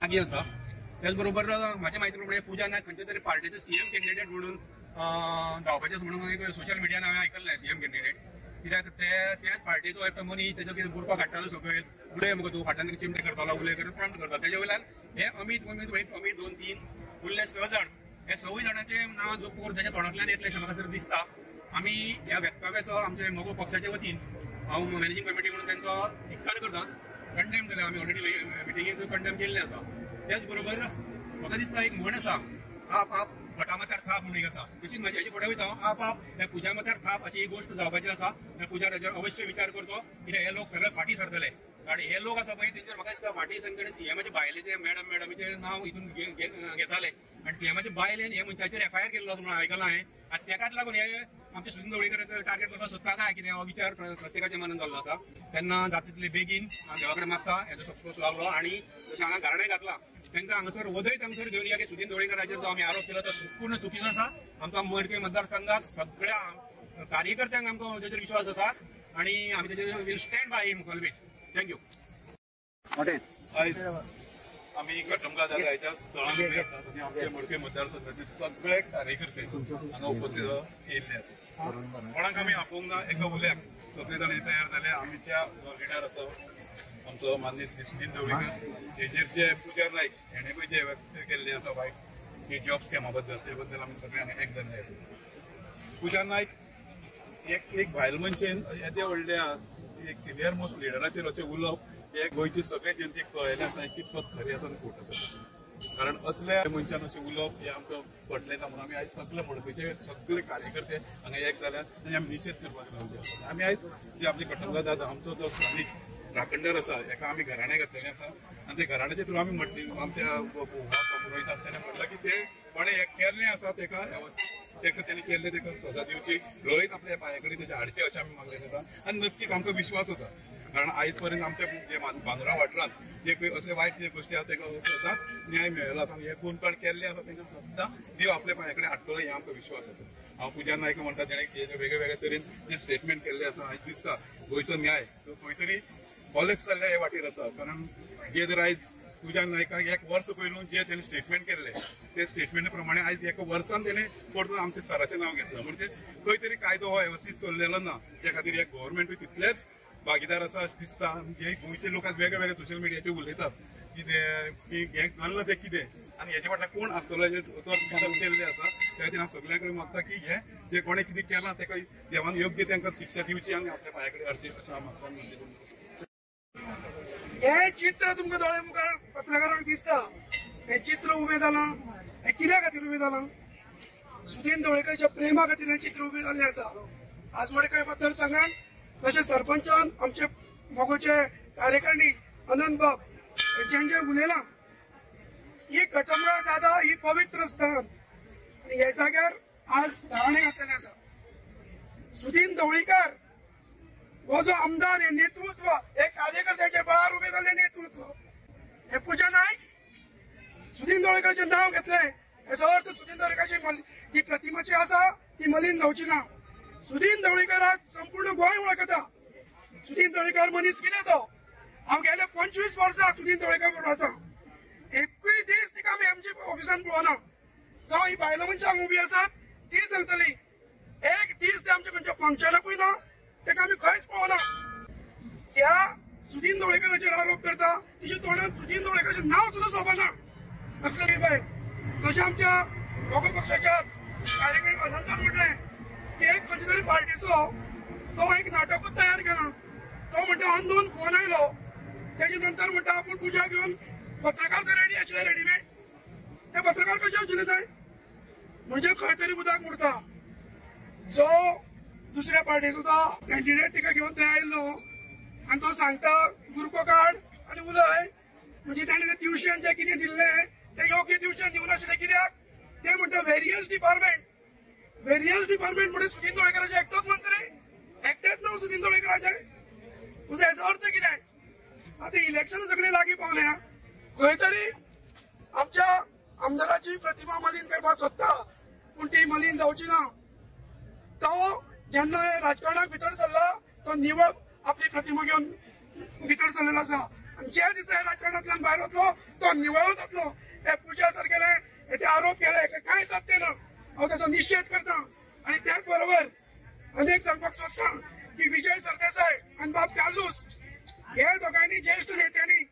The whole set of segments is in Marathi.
लागीं आसा। त्याच बरोबर माझ्या माहिती प्रमाणे पूजा नायक खंयच्या तरी पार्टीचे सीएम कॅन्डिडेट म्हणून धांवपाचें म्हणून एक सोशल मिडियान हांवें आयकल्लें सीएम कॅन्डिडेट। कित्याक त्याच पार्टीचो एकटो मनीस तेजो कितें बुरको काडटालो सकयल उलय मुगो तूं फाटल्यान चिमटे करतालो उलय करत प्रॉम्प्ट करता तेजे वयल्यान हे अमित अमित 2-3 उरले 6 जाण हे 6 जाणांचे नांव जो कोर तेच्या तोंडांतल्यान येतले अशें म्हाका दिसता। आमी ह्या व्यक्तव्याचो आमचे मोगो पक्षाचे वतीन हांव मॅनेजिंग कमिटी म्हणून तांचो धिक्कार करता। कंडेम केला आमी ऑलरेडी मिटिंगेक कंडेम केल्लें आसा। त्याच बरोबर म्हाका दिसता एक म्हण आसा आप आप भटामतार थाप म्हणून एक आसा तशीच म्हाजी हेजी फुडें वयता आप आप त्या पुजा मतार थाप अशी ही गोष्ट जावपाची आसा। पुजा हेजेर अवश्य विचार करचो कित्याक हे लोक सगळे फाटी सरतले आनी हे लोक आसा पळय तेंचेर म्हाका दिसता फाटी तांच्यानी सीएमाचे बायलेचे मॅडमीचे नांव हितून घेताले आनी सीएमाचे बायलेन हे मनशाचेर एफआयआर केल्लो म्हणून आयकलां हांवें आनी तेकाच लागून हे आमचे सुनील ढवळीकर टार्गेट करपाक सोदता काय कितें हो विचार प्रत्येकाच्या मनान जाल्लो आसा। तेन्ना जाता तितले बेगीन हांव देवा कडेन मागता हेजो सक्सेस लागलो आनी जशें हांगा घराणें घातला तांकां हांगासर वदयत हांगासर घेवन या की सुनील ढवळीकराचेर जो आमी आरोप केलो तो संपूर्ण चुकीचो आसा। आमकां मडकय मतदारसंघात सगळ्या कार्यकर्त्यांक आमकां तेजेर विश्वास आसा आनी आमी तेजेर will stand by him always. Thank you. आम्ही कटमगाव जागाच्या स्थळांवर आसात आनी आमचे मडकय मतदारसंघाचे सगळे कार्यकर्ते हांगा उपस्थित येयल्ले आसात। कोणाक आमी आपोवंक ना एका उल्याक सगळे जाण तयार जाले। आमी त्या लिडर आसा आमचो माननीय श्री सुनील ढवळीकर हेजेर जे पुजा नायक हेणे पळय जे व्यक्त केल्ले आसा वायट की जॉब स्कॅमा बद्दल ते बद्दल आमी सगळ्यांक एक धरले आसा। पुजा नायक एक भायल मनशेन येद्या व्हडल्या एक सिनियर मोस्ट लिडराचेर अशें उलोवप हे गोंयचे सगळे जनतेक कळयलें आसा कितपत खरें आसा आनी खोट आसा। कारण असल्या मनशान अशें उलोवप हे आमकां पटलें ना म्हणून आमी आयज सगळे मडकयचे सगळे कार्यकर्ते हांगा एक जाल्यात आनी आमी निशेध करपाक लावले आसा। आमी आयज जे आपले कटमगाव दादा आमचो जो स्थानीक राखणदार आसा हेका आमी घराणें घातलेलें आसा आनी ते घराण्याच्या थ्रू आमी आमच्या पुरोहित आसतना म्हटलं की ते कोणें हे केल्लें आसा तेका तेका तेणी केल्लें तेका सजा दिवची रोळीत आपल्या पांया कडेन तेचे हाडचे अशें आमी मागलें आसा आनी नक्कीच आमकां विश्वास आसा। कारण आयज पर्यंत आमच्या जे बांद्रा वाठारांत जे असले वायट जे गोश्टी आसा ताका सदांच न्याय मेळ्ळो आसा। हे कोण कोण केल्ले आसा तांकां सद्दां देव आपल्या पांया कडेन हाडटलो हे आमकां विश्वास आसा। हांव पुजा नायक म्हणटा तेणें वेगळे वेगळे तरेन जे स्टेटमेंट केल्ले आसा आयज दिसता गोंयचो न्याय तो खंय तरी कॉलेप्स जाल्ल्या हे वाटेर आसा। कारण जे जर आयज पुजा नायकाक एक वर्स पयलू जे तेणें स्टेटमेंट केल्ले ते स्टेटमेंट प्रमाणे आयज एका वर्सान तेणें परत आमच्या सराचें नांव घेतलं म्हणजे खंय तरी कायदो हो वेवस्थीत चल्लेलो ना। त्या खातीर एक गव्हर्मेंटूय तितलेच भागीदार आसा अशें दिसता। जे गोंयचे लोक वेगळे वेगळे सोशल मिडियाचेर उलयतात की हे जाल्लं तें कितें आनी हेच्या फाटल्यान कोण आसतलो हेजेर केल्लें आसा। त्या खातीर हांव सगळ्यां कडेन मागता की हे जे कोणें कितें केलां तेका देवान योग्य तांकां शिक्षा दिवची आनी आपल्या पांया कडेन हाडची अशें हांव मागता। हे चित्र तुमकां दोळे मुखार पत्रकारांक दिसता हे चित्र उबें जालां हे कित्या खातीर उबें जालां सुनील ढवळीकरच्या प्रेमा खातीर हे चित्र उबें जाल्लें आसा। आज मडकय मतदारसंघात तशें सरपंचान आमचे मोगोचे कार्यकारिणी अनंत बाब हेंच्यान जे उलयलां ही कटमगाव दादा ही पवित्र स्थान आनी ह्या जाग्यार आज घराणें घातलेलें आसा। सुनील ढवळीकर हो जो आमदार हे नेतृत्व हे कार्यकर्त्याचे बळार उबे जाल्ले नेतृत्व हे पुजा नायक सुनील ढवळीकरचें नांव घेतलें हेचो अर्थ सुनील ढवळीकरची जी प्रतिमाची आसा ती मलीन जावची ना। सुनील ढवळीकराक संपूर्ण गोंय वळखता। सुनील ढवळीकर मनीस कितें तो हांव गेले 25 वर्सां सुनील ढवळीकर बरोबर आसा। एकूय दीस तिका आमी एमजी ऑफिसान पळोवना जावं ही बायलां मनशां हांगा उबी आसात ती सांगतली एक दीस ते आमच्या खंयच्या फंक्शनाकूय ना तेका आमी खंयच पळोवना। त्या सुनील ढवळीकराचेर आरोप करता तिच्या तोंडात सुनील ढवळीकराचें नांव सुद्दां सोबना असले बाय। तशें आमच्या दोगो पक्षाच्या कार्यकर्ते अनंतान म्हटलें की एक खंयच्या तरी पार्टीचो तो एक नाटकूच तयार केला। तो म्हणटा अननोन फोन आयलो तेजे नंतर म्हणटा आपूण पुजा घेवन पत्रकार तर रेडी आशिल्ले रेडीमेड ते पत्रकार कशे आशिल्ले थंय म्हणजे खंय तरी उदक उरता। सो दुसऱ्या पार्टीचो तो कॅन्डिडेट तिका घेवन थंय आयिल्लो आनी तो सांगता बुरको काड आनी उलय म्हणजे ताणें तें ट्युशन जें कितें दिल्लें तें योग्य ट्युशन दिवनाशिल्लें कित्याक ते म्हणटा व्हेरियस डिपार्टमेंट म्हणजे सुनील ढवळीकराचे एकटोच मंत्री एकटेच नांव सुनील ढवळीकराचे तुझा हेचो अर्थ कितें। आता इलेक्शन सगळे लागीं पावल्या खंय तरी आमच्या आमदाराची प्रतिमा मलीन करपाक सोदता पूण ती मलीन जावची ना। तो जेन्ना राजकारणाक भितर सरला तो निवळ आपली प्रतिमा घेवन भितर सरलेलो आसा आणि ज्या दिसा राजकारणातल्यान भायर वतलो तो निवळ जातलो. हे पुजा सारकेले ते आरोप केले कांय तथ्य ना. हांव ताचो निषेध करता. आणि त्याच बरोबर अनेक सांगपाक सोदता की विजय सरदेसाय आणि बाब कालूस हे दोघांनी ज्येष्ठ नेत्यांनी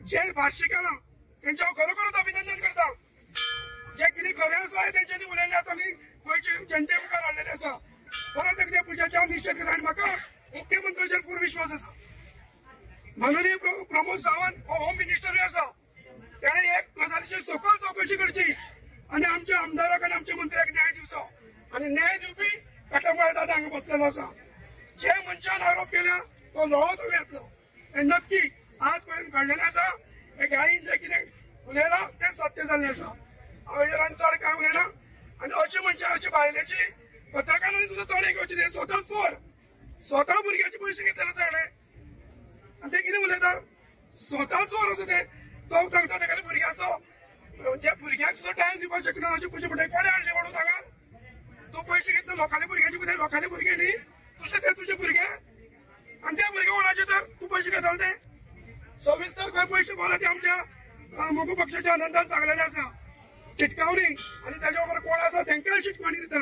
जे भाष्य केला त्यांच्या खरोखरच अभिनंदन करता. जे कितें खरें आसा तेंच्यांनी उलयल्लें आसा आनी गोंयचे जनते मुखार हाडलेलें आसा. परत एकदा पुजाच्या निश्चित करता. आणि म्हाका मुख्यमंत्र्याचेर पूर्ण विश्वास आसा. माननीय प्रमोद सावंत हो होम मिनिस्टरूय आसा. ताणें एक गजालीची सखोल चौकशी करची आणि आमच्या आमदाराक आनी आमच्या मंत्र्याक न्याय दिवचो. आणि न्याय दिवपी कटमगाळ दादा हांगा बसलेलो आसा. जे मनशान आरोप केला तो लोळो तो येतलो. हे नक्की आज पर्यंत घडलेलें आसा. हे गायीन जे कितें उलयलां तें सत्य जाल्लें आसा. हांव हेरान चड कांय उलयना. आनी अशें मनशां अशें बायलेची पत्रकारांनी सुद्दां तोंडे घेवचे न्ही. स्वता भुरग्याचे पयशे घेतलेले सगळे. आनी ते कितें उलयता स्वता चोर आसा ते. तो सांगता तेका भुरग्याचो जे भुरग्याक सुद्दां टायम दिवपाक शकना अशें पुजे फुडें कोणे हाडले म्हणून हांगा. तूं पयशे घेतले लोकांनी भुरग्याचे फुडें. लोकांनी भुरगे न्ही ते तुजे भुरगे. आनी ते भुरगे कोणाचे तर तूं पयशे घेताले ते. सविस्तर खंय पयशे बोला ते आमच्या मोगो पक्षाच्या आनंदान सांगलेले आसा. चिटकावणी आणि त्याच्या बरोबर कोण आसा तांकांय चिटकावणी दिता.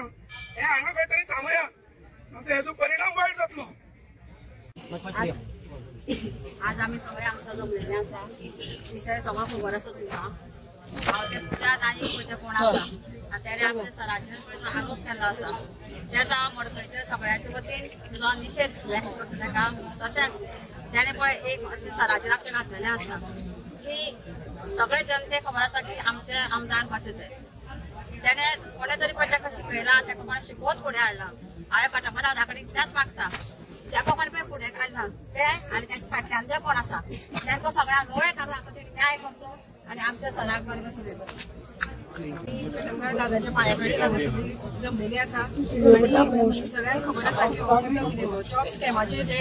हे हांगा खंय तरी थांबयात. हेजो परिणाम वायट जातलो. आज आम्ही सगळे हांगसर जमलेले आसा. विशय सगळो खबर आसा तुमकां. हांव ते पुजात आनी पयलीं कोण आसा आनी तेणे आमच्या सराचेर पयलो आरोप केल्लो आसा. तेचा मडकयच्या सगळ्यांचे वतीन तुजो निशेध व्यक्त करता ताका. तशेंच तेणे पळय एक अशें सराचेर आपले घातलेलें आसा की सगळे जनतेक खबर आसा की आमचे आमदार कशे ते. तेणे कोणे तरी पळय ताका शिकयला. ताका कोणे शिकोवत फुडें हाडला. हांव कटमगाळ दादा कडेन कितेंच मागता ताका कोणे पळय फुडें काडला ते आनी ताचे फाटल्यान जे कोण आसा तांकां सगळ्यांक दोळे काडून आतां तेणी न्याय करचो आनी आमच्या सराक बरें कशें दिवचो. कटमगाळ दादाच्या पांया कडेन हांगा सगळीं जमलेली आसा. आनी सगळ्यांक खबर आसा की हो कितें जॉब स्कॅमाचे जे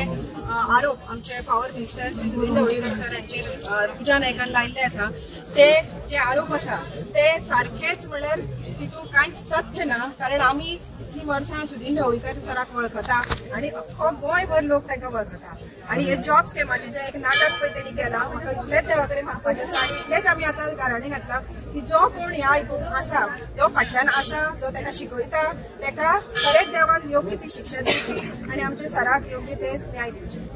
आरोप आमचे power minister Shri Sunil Dhavalikar sir हांचेर पुजा नायकान लायिल्ले आसा ते जे आरोप आसा ते सारखेच म्हणल्यार तितून कांयच तथ्य ना. कारण आमी इतलीं वर्सां सुनील ढवळीकर सराक वळखता आनी अख्खो गोंयभर लोक तांकां वळखता. आनी हे जॉब स्कॅमाचे जे एक नाटक पळय तेणी केलां म्हाका इतलेंच देवा कडेन मागपाचें आसा. आनी इतलेंच आमी आतां घरांनी घातला की जो कोण ह्या हितून आसा तो फाटल्यान आसा जो ताका शिकयता ताका खरेंच देवान योग्य ती शिक्षा दिवची आनी आमच्या सराक योग्य ते न्याय दिवचे.